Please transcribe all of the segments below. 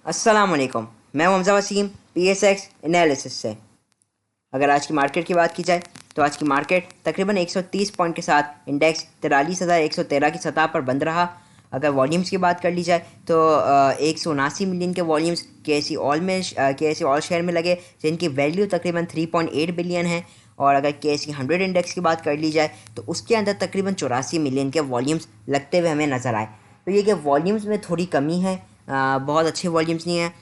अस्सलाम वालेकुम। मैं हूं हमज़ा वसीम PSX एनालिसिस से। अगर आज की मार्केट की बात की जाए तो आज की मार्केट तकरीबन 130 पॉइंट के साथ इंडेक्स 43,113 की सतह पर बंद रहा। अगर वॉल्यूम्स की बात कर ली जाए तो 179 मिलियन के वॉल्यूम्स के सी ऑल शेयर में लगे, जिनकी वैल्यू तकरीबन 3.8 बिलियन है। और अगर KSE 100 इंडेक्स की बात कर ली जाए तो उसके अंदर तकरीबन 84 मिलियन के वॉल्यूम्स लगते हुए हमें नज़र आए। तो ये कि वॉल्यूम्स में थोड़ी कमी है, बहुत अच्छे वॉल्यूम्स नहीं है।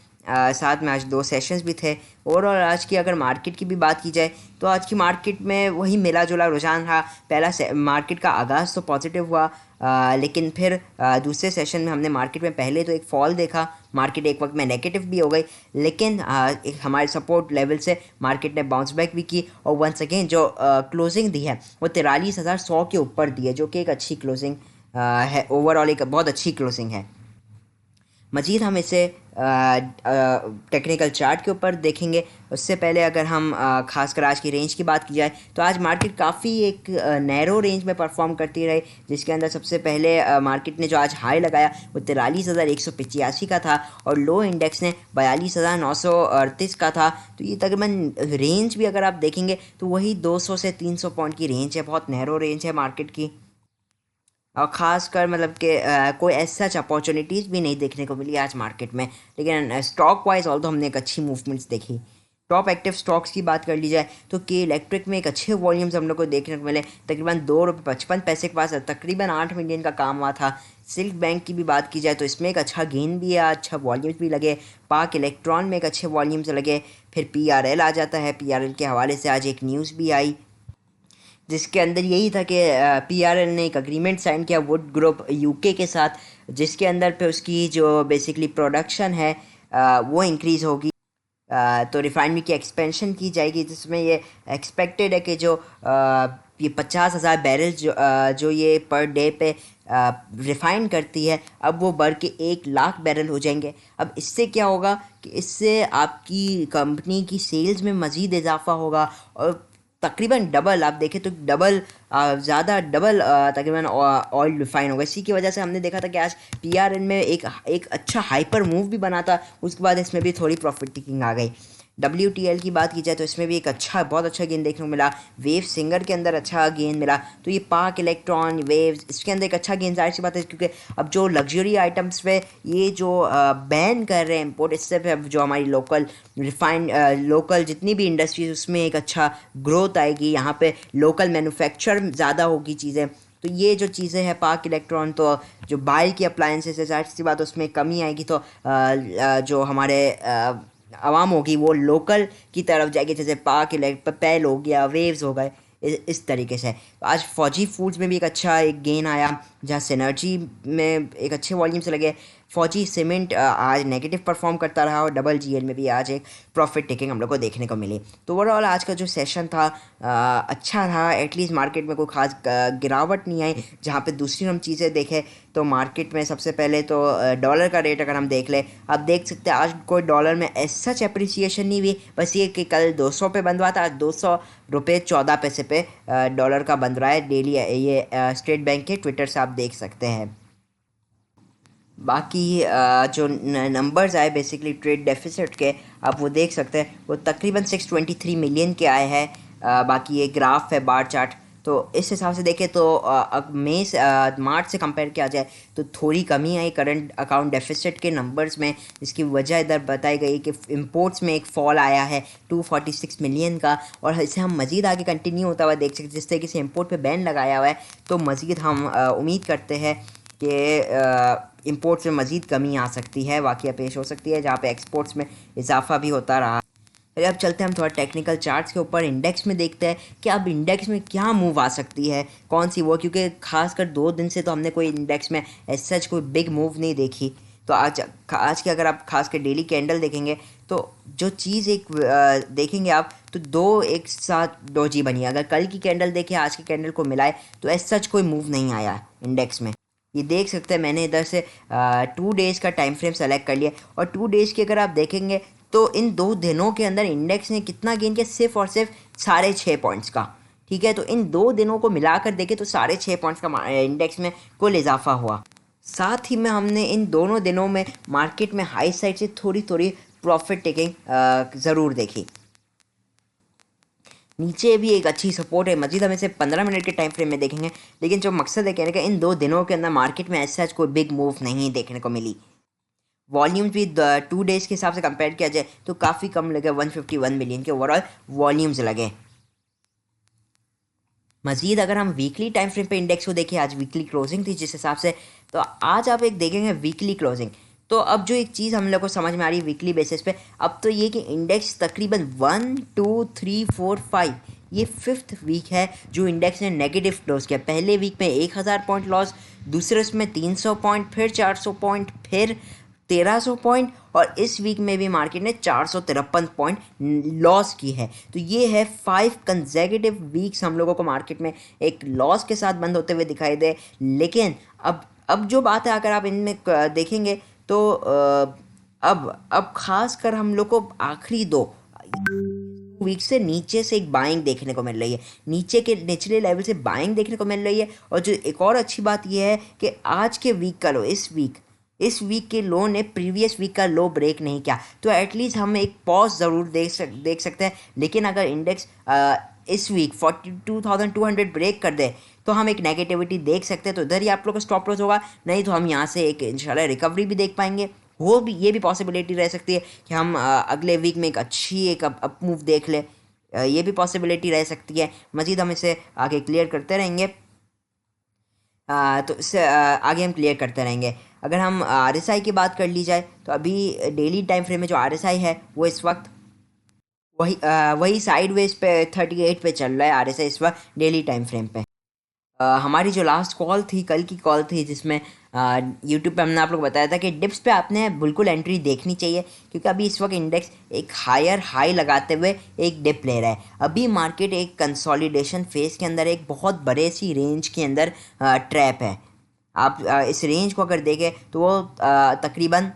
साथ में आज दो सेशंस भी थे। ओवरऑल आज की अगर मार्केट की भी बात की जाए तो आज की मार्केट में वही मिला जुला रुझान रहा। मार्केट का आगाज़ तो पॉजिटिव हुआ, लेकिन फिर दूसरे सेशन में हमने मार्केट में पहले तो एक फॉल देखा। मार्केट एक वक्त में नेगेटिव भी हो गई, लेकिन एक हमारे सपोर्ट लेवल से मार्केट ने बाउंस बैक भी की। और वंस अगेन जो क्लोजिंग दी है वो 43,100 के ऊपर दी है, जो कि एक अच्छी क्लोजिंग है। ओवरऑल एक बहुत अच्छी क्लोजिंग है। मज़ीद हम इसे टेक्निकल चार्ट के ऊपर देखेंगे। उससे पहले अगर हम खासकर आज की रेंज की बात की जाए तो आज मार्केट काफ़ी एक नैरो रेंज में परफॉर्म करती रही, जिसके अंदर सबसे पहले मार्केट ने जो आज हाई लगाया वो 43,185 का था और लो इंडेक्स ने 42,938 का था। तो ये तकरीबन रेंज भी अगर आप देखेंगे तो वही 200 से 300 पॉइंट की रेंज है, बहुत नैरो रेंज है मार्केट की। और ख़ास कर मतलब कि कोई ऐसा सच अपॉर्चुनिटीज़ भी नहीं देखने को मिली आज मार्केट में। लेकिन स्टॉक वाइज ऑल तो हमने एक अच्छी मूवमेंट्स देखी। टॉप एक्टिव स्टॉक्स की बात कर ली जाए तो के इलेक्ट्रिक में एक अच्छे वॉल्यूम्स हम लोग को देखने को मिले। तकरीबन 2 रुपये 55 पैसे के पास तकरीबन 8 मिलियन का काम हुआ था। सिल्क बैंक की भी बात की जाए तो इसमें एक अच्छा गेन भी है, अच्छा वॉल्यूम्स भी लगे। पाक इलेक्ट्रॉन में एक अच्छे वॉल्यूम्स लगे। फिर PRL आ जाता है। PRL के हवाले से आज एक न्यूज़ भी आई, जिसके अंदर यही था कि PRL ने एक अग्रीमेंट साइन किया वुड ग्रुप UK के साथ, जिसके अंदर पे उसकी जो बेसिकली प्रोडक्शन है वो इंक्रीज़ होगी। तो रिफाइनरी की एक्सपेंशन की जाएगी, जिसमें ये एक्सपेक्टेड है कि जो ये 50,000 बैरल जो ये पर डे पे रिफ़ाइन करती है, अब वो बढ़ के 1 लाख बैरल हो जाएंगे। अब इससे क्या होगा कि इससे आपकी कंपनी की सेल्स में मज़ीद इजाफा होगा और तकरीबन डबल, आप देखें तो डबल, ज़्यादा डबल तकरीबन ऑयल रिफाइन होगा। इसी की वजह से हमने देखा था कि आज PRN में एक अच्छा हाइपर मूव भी बना था। उसके बाद इसमें भी थोड़ी प्रॉफिट टेकिंग आ गई। WTL की बात की जाए तो इसमें भी एक बहुत अच्छा गेन देखने को मिला। वेव सिंगर के अंदर अच्छा गेन मिला। तो ये पाक इलेक्ट्रॉन वेव्स इसके अंदर एक अच्छा गेन, जाहिर सी बात है, क्योंकि अब जो लग्जरी आइटम्स पे ये जो बैन कर रहे हैं इम्पोर्ट, इससे फिर जो हमारी लोकल जितनी भी इंडस्ट्रीज उसमें एक अच्छा ग्रोथ आएगी। यहाँ पे लोकल मैन्युफैक्चर ज़्यादा होगी चीज़ें। तो ये जो चीज़ें हैं पाक इलेक्ट्रॉन, तो जो बाइल की अप्लाइंसेस है, जाहिर सी बात उसमें कमी आएगी। तो जो हमारे आवाम होगी वो लोकल की तरफ जाएगी, जैसे पाक पैल हो गया, वेव्स हो गए, इस तरीके से। आज फौजी फूड्स में भी एक गेन आया, जहाँ सिनर्जी में एक अच्छे वॉल्यूम से लगे। फौजी सीमेंट आज नेगेटिव परफॉर्म करता रहा और GL में भी आज एक प्रॉफिट टेकिंग हम लोग को देखने को मिली। तो ओवरऑल आज का जो सेशन था अच्छा रहा। एटलीस्ट मार्केट में कोई खास गिरावट नहीं आई। जहाँ पे दूसरी हम चीज़ें देखें तो मार्केट में सबसे पहले तो डॉलर का रेट अगर हम देख लें, आप देख सकते हैं आज कोई डॉलर में एज सच अप्रिसिएशन नहीं हुई। बस ये कि कल 200 पे बंद हुआ था, आज 200 रुपये 14 पैसे पे डॉलर का बंद रहा है डेली। ये स्टेट बैंक के ट्विटर से आप देख सकते हैं। बाकी जो नंबर्स आए बेसिकली ट्रेड डेफिसिट के, आप वो देख सकते हैं, वो तकरीबन 623 मिलियन के आए हैं। बाकी ये ग्राफ है बार चार्ट, तो इस हिसाब से देखें तो मार्च से कंपेयर किया जाए तो थोड़ी कमी आई करंट अकाउंट डेफिसिट के नंबर्स में। इसकी वजह इधर बताई गई कि इंपोर्ट्स में एक फॉल आया है 246 मिलियन का, और इसे हम मज़ीद आगे कंटिन्यू होता हुआ देख सकते हैं। जिस तरीके से इंपोर्ट पे बैन लगाया हुआ है, तो मज़ीद हम उम्मीद करते हैं कि इंपोर्ट्स में मज़ीद कमी आ सकती है, वाक़या पेश हो सकती है, जहाँ पे एक्सपोर्ट्स में इजाफा भी होता रहा। अब चलते हैं हम थोड़ा टेक्निकल चार्ट्स के ऊपर। इंडेक्स में देखते हैं कि अब इंडेक्स में क्या मूव आ सकती है, कौन सी वो, क्योंकि खासकर 2 दिन से तो हमने कोई इंडेक्स में एज सच कोई बिग मूव नहीं देखी। तो आज के अगर आप खासकर डेली कैंडल देखेंगे तो जो चीज़ एक देखेंगे आप, तो दो एक साथ डोजी बनी है। अगर कल की कैंडल देखें आज की कैंडल को मिलाए तो एज सच कोई मूव नहीं आया इंडेक्स में। ये देख सकते हैं, मैंने इधर से 2 डेज़ का टाइम फ्रेम सेलेक्ट कर लिया, और 2 डेज़ की अगर आप देखेंगे तो इन 2 दिनों के अंदर इंडेक्स ने कितना गेन किया, सिर्फ और सिर्फ 6.5 पॉइंट्स का। ठीक है, तो इन 2 दिनों को मिलाकर देखें तो 6.5 पॉइंट्स का इंडेक्स में कुल इजाफा हुआ। साथ ही में हमने इन दोनों दिनों में मार्केट में हाई साइड से थोड़ी थोड़ी प्रॉफिट टेकिंग ज़रूर देखी। नीचे भी एक अच्छी सपोर्ट है, मजीद हम इसे 15 मिनट के टाइम फ्रेम में देखेंगे, लेकिन जो मकसद है कहने का, इन 2 दिनों के अंदर मार्केट में ऐसा कोई बिग मूव नहीं देखने को मिली। वॉल्यूम्स भी 2 डेज़ के हिसाब से कंपेयर किया जाए तो काफ़ी कम लगे, 151 मिलियन के ओवरऑल वॉल्यूम्स लगे। मजीद अगर हम वीकली टाइम फ्रेम पे इंडेक्स को देखें, आज वीकली क्लोजिंग थी जिस हिसाब से, तो आज आप एक देखेंगे वीकली क्लोजिंग। तो अब जो एक चीज़ हम लोग को समझ में आ रही है वीकली बेसिस पे, अब तो ये कि इंडेक्स तकरीबन 1 2 3 4 5 ये 5th वीक है जो इंडेक्स ने नेगेटिव क्लोज किया। पहले वीक में 1000 पॉइंट लॉस, दूसरे उसमें 300 पॉइंट, फिर 400 पॉइंट, फिर 1300 पॉइंट, और इस वीक में भी मार्केट ने 453 पॉइंट लॉस की है। तो ये है 5 कंसेक्यूटिव वीक्स हम लोगों को मार्केट में एक लॉस के साथ बंद होते हुए दिखाई दे। लेकिन अब जो बात है, अगर आप इनमें देखेंगे तो अब खास कर हम लोग को आखिरी 2 वीक से नीचे से एक बाइंग देखने को मिल रही है, नीचे के निचले लेवल से बाइंग देखने को मिल रही है। और जो एक और अच्छी बात यह है कि आज के वीक का लो, इस वीक के लो ने प्रीवियस वीक का लो ब्रेक नहीं किया, तो एटलीस्ट हम एक पॉज ज़रूर देख सकते हैं। लेकिन अगर इंडेक्स इस वीक 42,200 ब्रेक कर दे तो हम एक नेगेटिविटी देख सकते हैं, तो इधर ही आप लोग का स्टॉप लॉस होगा। नहीं तो हम यहाँ से एक इंशाल्लाह रिकवरी भी देख पाएंगे। ये भी पॉसिबिलिटी रह सकती है कि हम अगले वीक में एक अच्छी एक अप मूव देख ले, ये भी पॉसिबिलिटी रह सकती है। मज़ीद हम इसे आगे क्लियर करते रहेंगे, तो इससे आगे हम क्लियर करते रहेंगे। अगर हम RSI की बात कर ली जाए तो अभी डेली टाइम फ्रेम में जो RSI है वो इस वक्त वही साइडवेज पे 38 पे चल रहा है RSI इस वक्त डेली टाइम फ्रेम पे। हमारी जो लास्ट कॉल थी, कल की कॉल थी, जिसमें यूट्यूब पे हमने आप लोग बताया था कि डिप्स पे आपने बिल्कुल एंट्री देखनी चाहिए, क्योंकि अभी इस वक्त इंडेक्स एक हायर हाई लगाते हुए एक डिप ले रहा है। अभी मार्केट एक कंसोलिडेशन फेज के अंदर एक बहुत बड़े सी रेंज के अंदर ट्रैप है। आप इस रेंज को अगर देखें तो वो तकरीबन,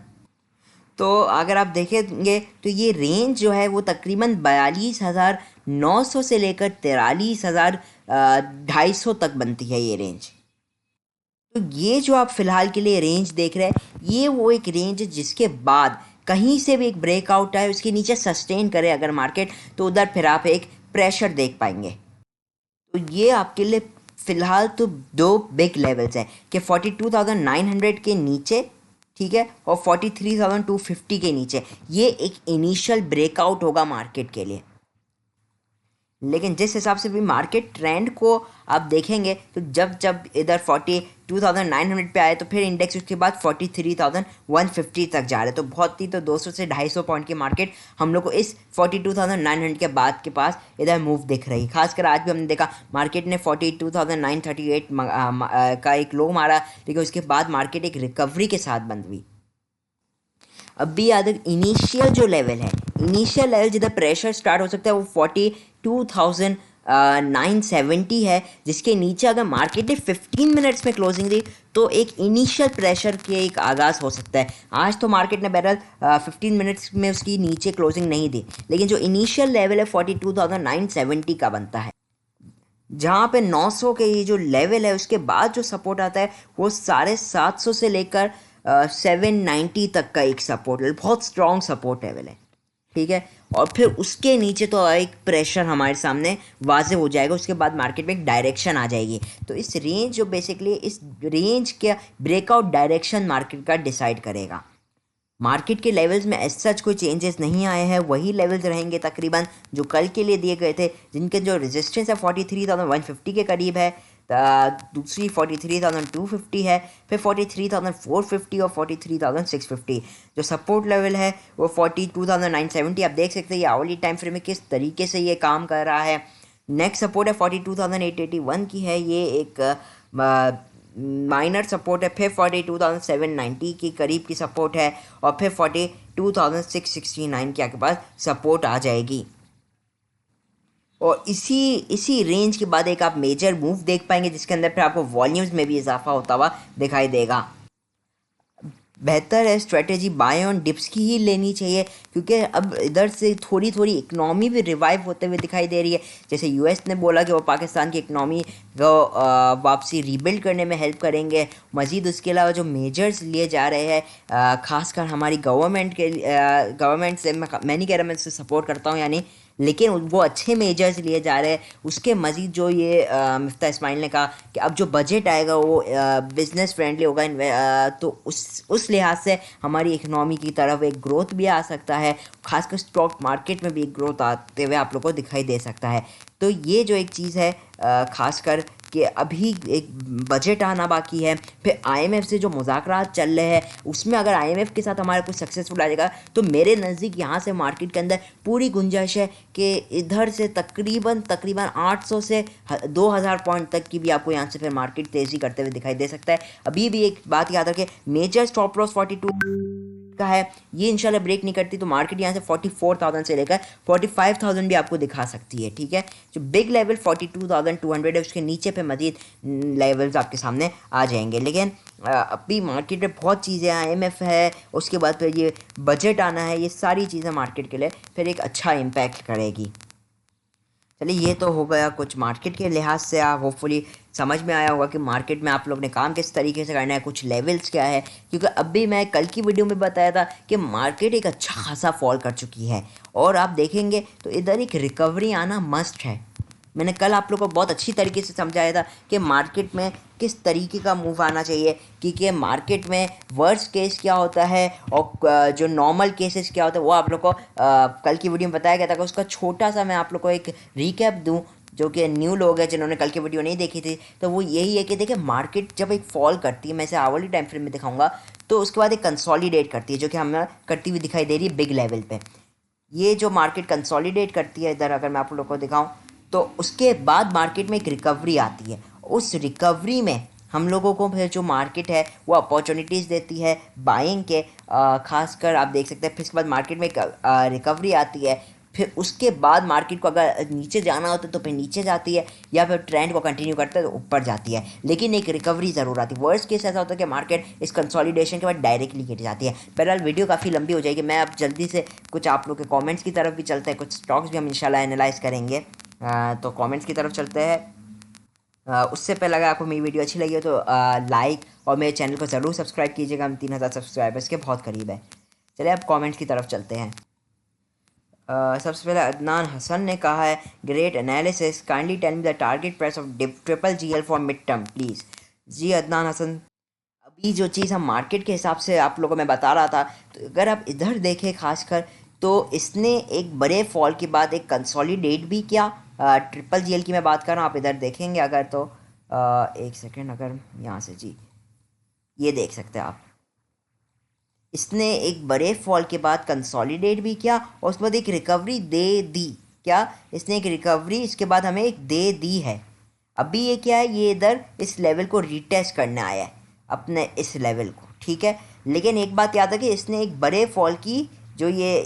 तो अगर आप देखेंगे तो ये रेंज जो है वो तकरीबन 42,900 से लेकर 43,250 तक बनती है ये रेंज। तो ये जो आप फ़िलहाल के लिए रेंज देख रहे हैं, ये वो एक रेंज है जिसके बाद कहीं से भी एक ब्रेकआउट आए, उसके नीचे सस्टेन करे अगर मार्केट, तो उधर फिर आप एक प्रेशर देख पाएंगे। तो ये आपके लिए फ़िलहाल तो 2 बिग लेवल्स हैं कि 42,900 के नीचे, ठीक है, और 43,250 के नीचे, ये एक इनिशियल ब्रेकआउट होगा मार्केट के लिए। लेकिन जिस हिसाब से भी मार्केट ट्रेंड को आप देखेंगे, तो जब इधर 42,900 पे आए तो फिर इंडेक्स उसके बाद 43,150 तक जा रहे, तो बहुत ही, तो 200 से 250 पॉइंट की मार्केट हम लोग को इस 42,900 के बाद के पास इधर मूव दिख रही। खासकर आज भी हमने देखा मार्केट ने 42,938 का एक लो मारा, लेकिन उसके बाद मार्केट एक रिकवरी के साथ बंद हुई। अब भी याद है, इनिशियल जो लेवल है, इनिशियल लेवल जिधर प्रेशर स्टार्ट हो सकता है वो 42,970 है, जिसके नीचे अगर मार्केट ने 15 मिनट्स में क्लोजिंग दी तो एक इनिशियल प्रेशर के एक आगाज़ हो सकता है। आज तो मार्केट ने बहरहाल 15 मिनट्स में उसकी नीचे क्लोजिंग नहीं दी, लेकिन जो इनिशियल लेवल है 42,970 का बनता है, जहाँ पे 900 के ये जो लेवल है, उसके बाद जो सपोर्ट आता है वो 750 से लेकर 790 तक का एक सपोर्ट लेवल, बहुत स्ट्रॉन्ग सपोर्ट लेवल है, ठीक है। और फिर उसके नीचे तो एक प्रेशर हमारे सामने वाज़े हो जाएगा, उसके बाद मार्केट में एक डायरेक्शन आ जाएगी। तो इस रेंज जो बेसिकली इस रेंज के ब्रेकआउट डायरेक्शन मार्केट का डिसाइड करेगा। मार्केट के लेवल्स में एज सच कोई चेंजेस नहीं आए हैं, वही लेवल्स रहेंगे तकरीबन जो कल के लिए दिए गए थे, जिनके जो रेजिस्टेंस है 43,150 के करीब है, दूसरी 43,250 है, फिर 43,450 और 43,650। जो सपोर्ट लेवल है वो 42,970। आप देख सकते हैं ये आवली टाइम फ्रेम में किस तरीके से ये काम कर रहा है। नेक्स्ट सपोर्ट है 42,881 की है, ये एक माइनर सपोर्ट है। फिर 42,790 के करीब की सपोर्ट है, और फिर 42,669 के आपके पास सपोर्ट आ जाएगी। और इसी रेंज के बाद एक आप मेजर मूव देख पाएंगे, जिसके अंदर फिर आपको वॉल्यूम्स में भी इजाफा होता हुआ दिखाई देगा। बेहतर है स्ट्रेटेजी बाय ऑन डिप्स की ही लेनी चाहिए, क्योंकि अब इधर से थोड़ी थोड़ी इकनॉमी भी रिवाइव होते हुए दिखाई दे रही है। जैसे यूएस ने बोला कि वो पाकिस्तान की इकनॉमी को वापसी रीबिल्ड करने में हेल्प करेंगे। मज़ीद उसके अलावा जो मेजर्स लिए जा रहे हैं ख़ासकर हमारी गवर्नमेंट से, मैं नहीं कह रहा मैं इससे सपोर्ट करता हूँ यानी, लेकिन वो अच्छे मेजर्स लिए जा रहे हैं। उसके मज़ीद जो ये मिफ्ता इस्माइल ने कहा कि अब जो बजट आएगा वो बिज़नेस फ्रेंडली होगा, तो उस लिहाज से हमारी इकनॉमी की तरफ एक ग्रोथ भी आ सकता है। खासकर स्टॉक मार्केट में भी एक ग्रोथ आते हुए आप लोग को दिखाई दे सकता है। तो ये जो एक चीज़ है खासकर कि अभी एक बजट आना बाकी है, फिर आईएमएफ से जो मुज़ाकरात चल रहे हैं उसमें अगर आईएमएफ के साथ हमारा कुछ सक्सेसफुल आ जाएगा तो मेरे नज़दीक यहाँ से मार्केट के अंदर पूरी गुंजाइश है कि इधर से तकरीबन 800 से 2000 पॉइंट तक की भी आपको यहाँ से फिर मार्केट तेज़ी करते हुए दिखाई दे सकता है। अभी भी एक बात याद रखें, मेजर स्टॉप लॉस 42 का है, ये इंशाल्लाह ब्रेक नहीं करती तो मार्केट यहाँ से 44,000 से लेकर 45,000 भी आपको दिखा सकती है। ठीक है, जो बिग लेवल 42,200 है उसके नीचे पे मजीद लेवल्स आपके सामने आ जाएंगे। लेकिन अभी मार्केट में बहुत चीज़ें, आईएमएफ है, उसके बाद फिर ये बजट आना है, ये सारी चीज़ें मार्केट के लिए फिर एक अच्छा इम्पैक्ट करेगी। चलिए, ये तो हो गया कुछ मार्केट के लिहाज से। आप होपफुली समझ में आया होगा कि मार्केट में आप लोग ने काम किस तरीके से करना है, कुछ लेवल्स क्या है। क्योंकि अभी मैं कल की वीडियो में बताया था कि मार्केट एक अच्छा खासा फॉल कर चुकी है और आप देखेंगे तो इधर एक रिकवरी आना मस्ट है। मैंने कल आप लोग को बहुत अच्छी तरीके से समझाया था कि मार्केट में किस तरीके का मूव आना चाहिए, क्योंकि मार्केट में वर्स्ट केस क्या होता है और जो नॉर्मल केसेस क्या होता है वो आप लोग को कल की वीडियो में बताया गया था। कि उसका छोटा सा मैं आप लोग को एक रिकैप दूं, जो कि न्यू लोग हैं जिन्होंने कल की वीडियो नहीं देखी थी, तो वो यही है कि देखिए मार्केट जब एक फॉल करती है, मैं इसे आवरली टाइम फ्रेम में दिखाऊंगा, तो उसके बाद एक कंसोलिडेट करती है जो कि हमें करती हुई दिखाई दे रही है बिग लेवल पे। ये जो मार्केट कंसोलिडेट करती है इधर अगर मैं आप लोग को दिखाऊं, तो उसके बाद मार्केट में एक रिकवरी आती है। उस रिकवरी में हम लोगों को फिर जो मार्केट है वो अपॉर्चुनिटीज़ देती है बाइंग के, खासकर आप देख सकते हैं। फिर इसके बाद मार्केट में एक रिकवरी आती है, फिर उसके बाद मार्केट को अगर नीचे जाना होता है तो फिर नीचे जाती है, या फिर ट्रेंड को कंटिन्यू करते हैं तो ऊपर जाती है। लेकिन एक रिकवरी ज़रूर आती है। वर्स्ट केस ऐसा होता है कि मार्केट इस कंसोलिडेशन के बाद डायरेक्टली गिर जाती है। बहरहाल वीडियो काफ़ी लंबी हो जाएगी, मैं अब जल्दी से कुछ आप लोग के कॉमेंट्स की तरफ भी चलते हैं, कुछ स्टॉक्स भी हम इंशाल्लाह एनालाइज करेंगे। तो कमेंट्स की तरफ चलते हैं। उससे पहले अगर आपको मेरी वीडियो अच्छी लगी हो तो लाइक और मेरे चैनल को ज़रूर सब्सक्राइब कीजिएगा। हम 3000 सब्सक्राइबर्स के बहुत करीब है। चलिए अब कमेंट्स की तरफ चलते हैं। सबसे पहले अदनान हसन ने कहा है, great analysis, kindly tell me the target price of triple GL for mid term please. जी अदनान हसन, अभी जो चीज़ हम मार्केट के हिसाब से आप लोगों को मैं बता रहा था, तो अगर आप इधर देखें खासकर, तो इसने एक बड़े फॉल के बाद एक कंसोलिडेट भी किया। ट्रिपल जीएल की मैं बात कर रहा हूँ, आप इधर देखेंगे अगर तो एक सेकेंड, अगर यहाँ से, जी ये देख सकते हैं आप, इसने एक बड़े फॉल के बाद कंसोलिडेट भी किया और उसके बाद एक रिकवरी दे दी। क्या इसने एक रिकवरी इसके बाद हमें एक दे दी है। अभी ये क्या है, ये इधर इस लेवल को रीटेस्ट करने आया है, अपने इस लेवल को। ठीक है, लेकिन एक बात याद है कि इसने एक बड़े फॉल की, जो ये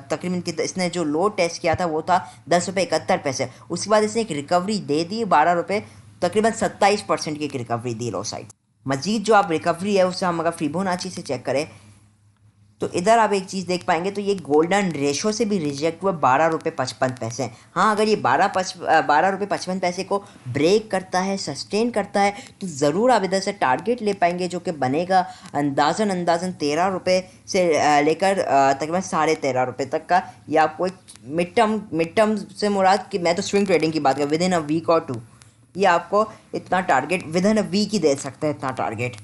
तकरीबन इसने जो लो टेस्ट किया था वो था 10 रुपये 71 पैसे। उसके बाद इसने एक रिकवरी दे दी 12 रुपये, तकरीबन 27% की एक रिकवरी दी लो साइड। मजीद जो आप रिकवरी है उससे हम अगर फिबोनाची से चेक करें तो इधर आप एक चीज़ देख पाएंगे, तो ये गोल्डन रेशो से भी रिजेक्ट हुआ 12 रुपये 55 पैसे। हाँ, अगर ये 12 रुपये 55 पैसे को ब्रेक करता है, सस्टेन करता है, तो ज़रूर आप इधर से टारगेट ले पाएंगे जो कि बनेगा अंदाज़न 13 रुपये से लेकर तकरीबन 13.5 रुपये तक का। ये आपको एक मिड टर्म से मुराद कि मैं तो स्विंग ट्रेडिंग की बात कर, विद इन अ वीक और टू, ये आपको इतना target within a week ही दे सकते हैं, इतना टारगेट।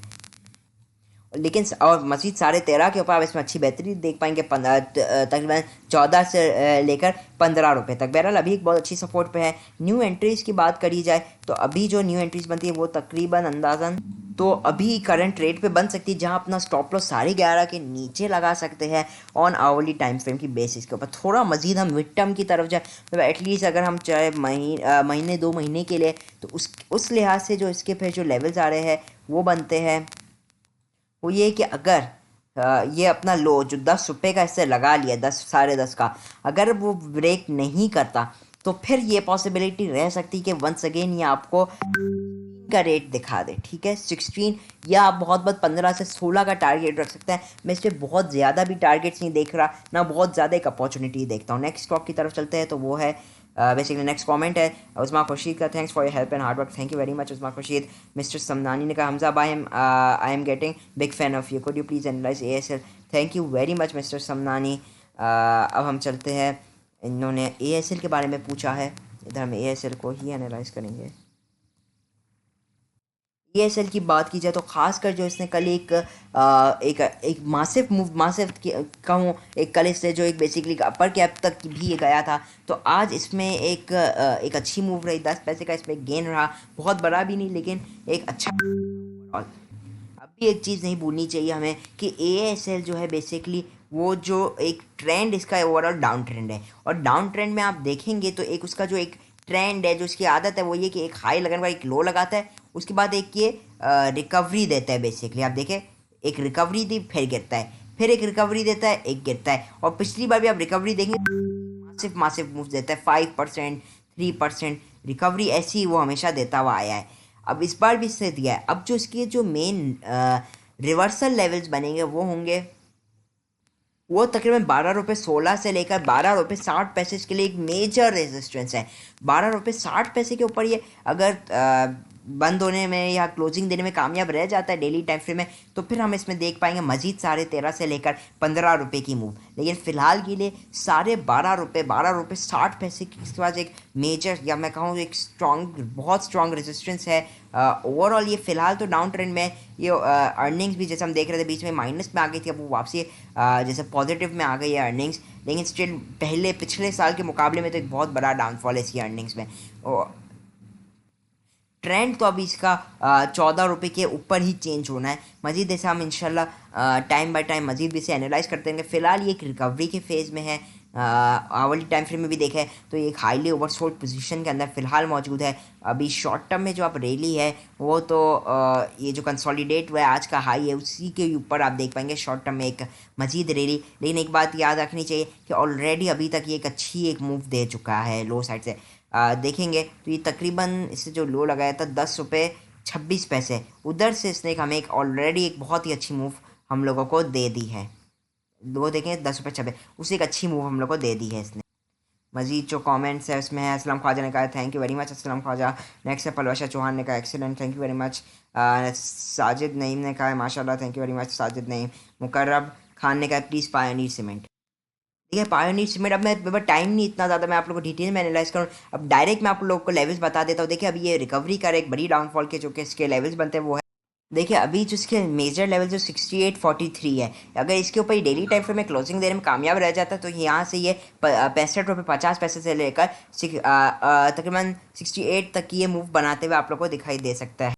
लेकिन और मजीद 13.5 के ऊपर आप इसमें अच्छी बेहतरी देख पाएंगे, तकरीबन 14 से लेकर 15 रुपये तक। बहरहाल अभी एक बहुत अच्छी सपोर्ट पे है। न्यू एंट्रीज़ की बात करी जाए तो अभी जो न्यू एंट्रीज़ बनती है वो तकरीबन अंदाज़न तो अभी करंट रेट पे बन सकती है, जहां अपना स्टॉप लॉस 11.5 के नीचे लगा सकते हैं ऑन आवरली टाइम फ्रेम की बेसिस के ऊपर। थोड़ा मजीद हम मिड टर्म की तरफ जाए, मतलब एटलीस्ट अगर हम चाहे महीने 2 महीने के लिए, तो उस लिहाज से जो इसके फिर जो लेवल्स आ रहे हैं वो बनते हैं, वो ये कि अगर ये अपना लो जो 10 रुपये का इससे लगा लिया, 10 साढ़े 10 का, अगर वो ब्रेक नहीं करता तो फिर ये पॉसिबिलिटी रह सकती कि वंस अगेन ये आपको का रेट दिखा दे, ठीक है 16, या आप बहुत बहुत 15 से 16 का टारगेट रख सकते हैं। मैं इस पर बहुत ज़्यादा भी टारगेट्स नहीं देख रहा ना, बहुत ज़्यादा एक अपॉर्चुनिटी देखता हूँ। नेक्स्ट स्टॉक की तरफ चलते हैं, तो वो है बेसिकली नेक्स्ट कमेंट है उस्मा खुर्शीद का, thanks for your help and hard work, thank you very much Usma Khurshid. Mister Samnani ने कहा हमजा भाई I am getting big fan of you, could you please analyse ASL, thank you very much mister Samnani. अब हम चलते हैं, इन्होंने ASL के बारे में पूछा है, इधर हम ASL को ही एनालाइज करेंगे। ESL की बात की जाए तो खासकर जो इसने कल एक मासिव मूव, मासिव कहूँ एक, कल इससे जो एक बेसिकली अपर कैप तक भी गया था, तो आज इसमें एक अच्छी मूव रही, 10 पैसे का इसमें गेन रहा, बहुत बड़ा भी नहीं लेकिन एक अच्छा। और अब भी एक चीज़ नहीं भूलनी चाहिए हमें कि ASL जो है बेसिकली वो जो एक ट्रेंड इसका ओवरऑल डाउन ट्रेंड है, और डाउन ट्रेंड में आप देखेंगे तो एक उसका जो एक ट्रेंड है, जो उसकी आदत है वो ये कि एक हाई लगाने का एक लो लगाता है, उसके बाद एक ये रिकवरी देता है। बेसिकली आप देखें, एक रिकवरी दी फिर गिरता है, फिर एक रिकवरी देता है, एक गिरता है, और पिछली बार भी आप रिकवरी देखेंगे मासिव मासिव मूव देता है, 5% 3% रिकवरी, ऐसी वो हमेशा देता हुआ आया है। अब इस बार भी इससे दिया है। अब जो इसके जो मेन रिवर्सल लेवल्स बनेंगे वो होंगे, वो तकरीबन 12 रुपये 16 से लेकर 12 रुपये 60 पैसे के लिए एक मेजर रेजिस्टेंस है। 12 रुपये 60 पैसे के ऊपर ये अगर बंद होने में या क्लोजिंग देने में कामयाब रह जाता है डेली टाइम फ्रेम में, तो फिर हम इसमें देख पाएंगे मजीद 13.5 से लेकर 15 रुपये की मूव। लेकिन फ़िलहाल के लिए 12 रुपये इसके बाद एक मेजर, या मैं कहूँ एक स्ट्रॉन्ग, बहुत स्ट्रॉन्ग रेजिस्टेंस है। ओवरऑल ये फ़िलहाल तो डाउन ट्रेंड में, ये अर्निंग्स भी जैसे हम देख रहे थे बीच में माइनस में आ गई थी, अब वो वापसी जैसे पॉजिटिव में आ गई है अर्निंग्स, लेकिन स्टिल पिछले साल के मुकाबले में तो एक बहुत बड़ा डाउनफॉल है इसकी अर्निंग्स में। ट्रेंड तो अभी इसका 14 रुपये के ऊपर ही चेंज होना है। मज़ीद ऐसे हम इंशाल्लाह टाइम बाय टाइम मज़ीद भी इसे एनालाइज करते रहेंगे। फ़िलहाल ये एक रिकवरी के फेज़ में है। आवली टाइम फ्रेम में भी देखें तो ये एक हाईली ओवरसोल्ड पोजीशन के अंदर फ़िलहाल मौजूद है। अभी शॉर्ट टर्म में जो आप रैली है वो तो ये जो कंसोलिडेट हुआ है, आज का हाई है उसी के ऊपर आप देख पाएंगे शॉर्ट टर्म में एक मज़ीद रैली। लेकिन एक बात याद रखनी चाहिए कि ऑलरेडी अभी तक ये एक अच्छी एक मूव दे चुका है लो साइड से। देखेंगे तो ये तकरीबन इससे जो लो लगाया था 10 रुपये 26 पैसे, उधर से इसने हमें एक ऑलरेडी एक बहुत ही अच्छी मूव हम लोगों को दे दी है। वो देखें 10 रुपये 26, उसे एक अच्छी मूव हम लोग को दे दी है इसने। मजीद जो कमेंट्स है उसमें है, असलम ख्वाजा ने कहा thank you very much Aslam Khwaja. Next है पलवशा चौहान ने कहा excellent, thank you very much. Sajid Naeem ने कहा माशाल्लाह, thank you very much Sajid Naeem. Muqarrab Khan ने कहा प्लीज़ पायोनीर सीमेंट। ठीक है, पायोनीर सीमेंट, अब मैं टाइम नहीं इतना ज़्यादा मैं आप लोगों को डिटेल में एनालाइज करूँ, अब डायरेक्ट मैं आप लोगों को लेवल्स बता देता हूँ। देखिए अभी ये रिकवरी कर एक बड़ी डाउनफॉल के जो कि इसके लेवल्स बनते हैं वो है, देखिए अभी जो इसके मेजर लेवल जो 68.43 है, अगर इसके ऊपर ये डेली टाइम फ्रेम में क्लोजिंग देने में कामयाब रह जाता है तो यहाँ से ये 65 रुपये 50 पैसे से लेकर तकरीबन 68 तक की ये मूव बनाते हुए आप लोग को दिखाई दे सकता है।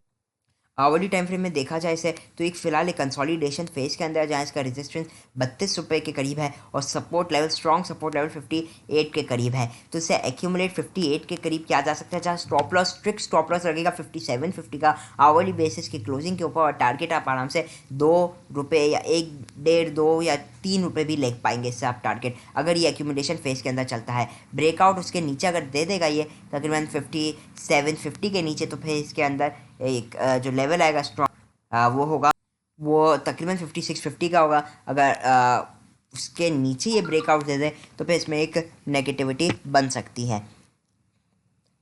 आवली टाइम फ्रेम में देखा जाए इसे तो एक फिलहाल एक कंसोलिडेशन फेज के अंदर जहाँ इसका रेजिस्टेंस 32 रुपये के करीब है और support level, strong support level 58 के करीब है, तो इसे एक्यूमुलेट 58 के करीब किया जा सकता है, जहाँ stop loss, strict stop loss लगेगा 57.50 का आवली बेसिस की क्लोजिंग के ऊपर, और टारगेट आप आराम से 2 रुपये या 1 1.5 2 या 3 रुपये भी ले पाएंगे इससे आप टारगेट, अगर ये एक्यूमुलेशन फेज के अंदर चलता है। ब्रेकआउट उसके नीचे अगर दे देगा ये तकरीबन 57.50 के नीचे, तो फिर इसके अंदर एक जो लेवल आएगा स्ट्रॉन्ग वो होगा, वो तकरीबन 56.50 का होगा। अगर उसके नीचे ये ब्रेकआउट दे दे तो फिर इसमें एक नेगेटिविटी बन सकती है।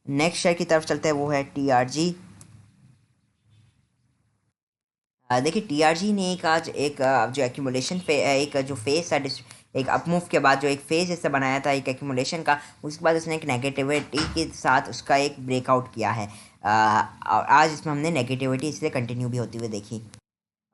नेक्स्ट शेयर की तरफ चलते हैं, वो है TRG। देखिए TRG ने एक आज एक जो एक्यूमुलेशन एक जो फेस है, एक अपमूव के बाद जो एक फेज इससे बनाया था एक एक्यूमुलेशन का, उसके बाद उसने एक नेगेटिविटी के साथ उसका एक ब्रेकआउट किया है। और आज इसमें हमने नेगेटिविटी इसलिए कंटिन्यू भी होती हुई देखी।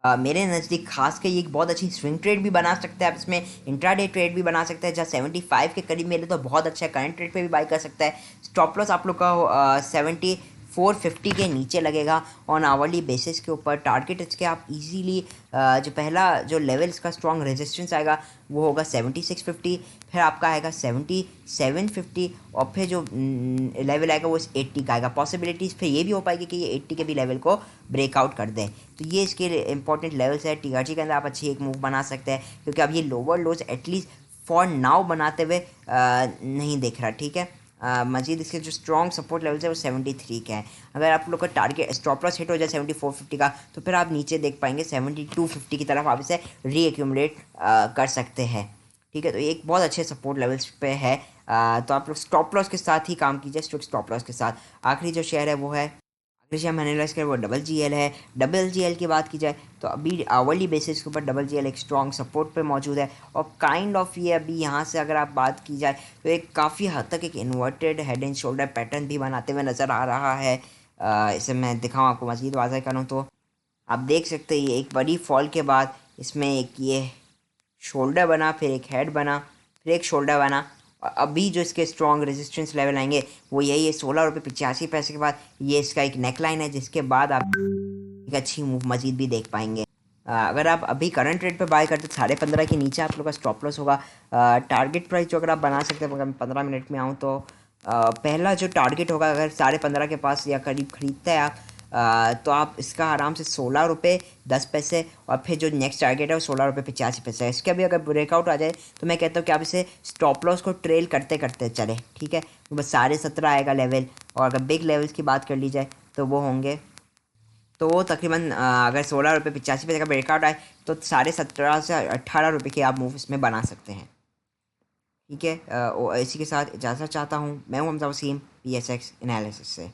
मेरे नज़दीक खास के ये एक बहुत अच्छी स्विंग ट्रेड भी बना सकते हैं आप, इसमें इंट्राडे ट्रेड भी बना सकते हैं, जहाँ 75 के करीब मिले तो बहुत अच्छा है, करंट ट्रेड पे भी बाई कर सकता है। स्टॉप लॉस आप लोग का 74.50 के नीचे लगेगा ऑन आवरली बेसिस के ऊपर। टारगेट इसके आप इजीली जो पहला जो लेवल इसका स्ट्रॉन्ग रेजिस्टेंस आएगा वो होगा 76.50, फिर आपका आएगा 77.50, और फिर जो लेवल आएगा वो 80 का आएगा। पॉसिबिलिटीज़ फिर ये भी हो पाएगी कि ये 80 के भी लेवल को ब्रेकआउट कर दें, तो ये इसके इंपॉर्टेंट लेवल्स है। TRG के अंदर आप अच्छी एक मूव बना सकते हैं, क्योंकि अब ये lower lodge at least for now बनाते हुए नहीं दिख रहा, ठीक है। मजीद इसके जो स्ट्रॉन्ग सपोर्ट लेवल्स है वो 73 के हैं। अगर आप लोग का टारगेट स्टॉप लॉस हिट हो जाए 7450 का, तो फिर आप नीचे देख पाएंगे 7250 की तरफ आप इसे रीएक्यूमुलेट कर सकते हैं। ठीक है, तो ये एक बहुत अच्छे सपोर्ट लेवल्स पे है। तो आप लोग स्टॉप लॉस के साथ ही काम कीजिए, स्ट्रिक्ट स्टॉप लॉस के साथ। आखिरी जो शेयर है वो है, आखिरी शेयर हम एनालाइज करें वो डबल जी एल है। डबल जी एल की बात की जाए तो अभी आवरली बेसिस के ऊपर डबल जी एल एक स्ट्रॉन्ग सपोर्ट पे मौजूद है, और काइंड ऑफ ये अभी यहाँ से अगर आप बात की जाए तो एक काफ़ी हद तक एक inverted head and shoulder pattern भी बनाते हुए नज़र आ रहा है। इसे मैं दिखाऊँ आपको, मज़ीद वाज़ह करूँ तो आप देख सकते हैं एक बड़ी फॉल के बाद इसमें एक ये शोल्डर बना, फिर एक हेड बना, फिर एक शोल्डर बना, और अभी जो इसके स्ट्रॉन्ग रेजिस्टेंस लेवल आएंगे वो यही है 16 रुपये 85 पैसे के बाद। ये इसका एक नेक लाइन है जिसके बाद आप एक अच्छी मूव मजीद भी देख पाएंगे। अगर आप अभी करंट रेट पे बाय करते 15.5 के नीचे आप लोग का स्टॉप लॉस होगा। टारगेट प्राइस जो अगर आप बना सकते हैं, अगर मैं 15 मिनट में आऊँ तो पहला जो टारगेट होगा अगर 15.5 के पास या करीब ख़रीदते हैं आप, तो आप इसका आराम से 16 रुपये 10 पैसे, और फिर जो नेक्स्ट टारगेट है वो 16 रुपये 85 पैसे है। इसके अभी अगर ब्रेकआउट आ जाए तो मैं कहता हूँ कि आप इसे स्टॉप लॉस को ट्रेल करते करते चले। ठीक है, बस 17.5 आएगा लेवल, और अगर बिग लेवल्स की बात कर ली जाए तो वो होंगे, तो वो तकरीबन अगर 16 रुपये 85 पैसे का ब्रेकआउट आए तो 17.5 से 18 रुपये की आप मूव इसमें बना सकते हैं। ठीक है, इसी के साथ इजाज़त चाहता हूँ। मैं हूँ हमजा वसीम, PSX एनालिसिस से।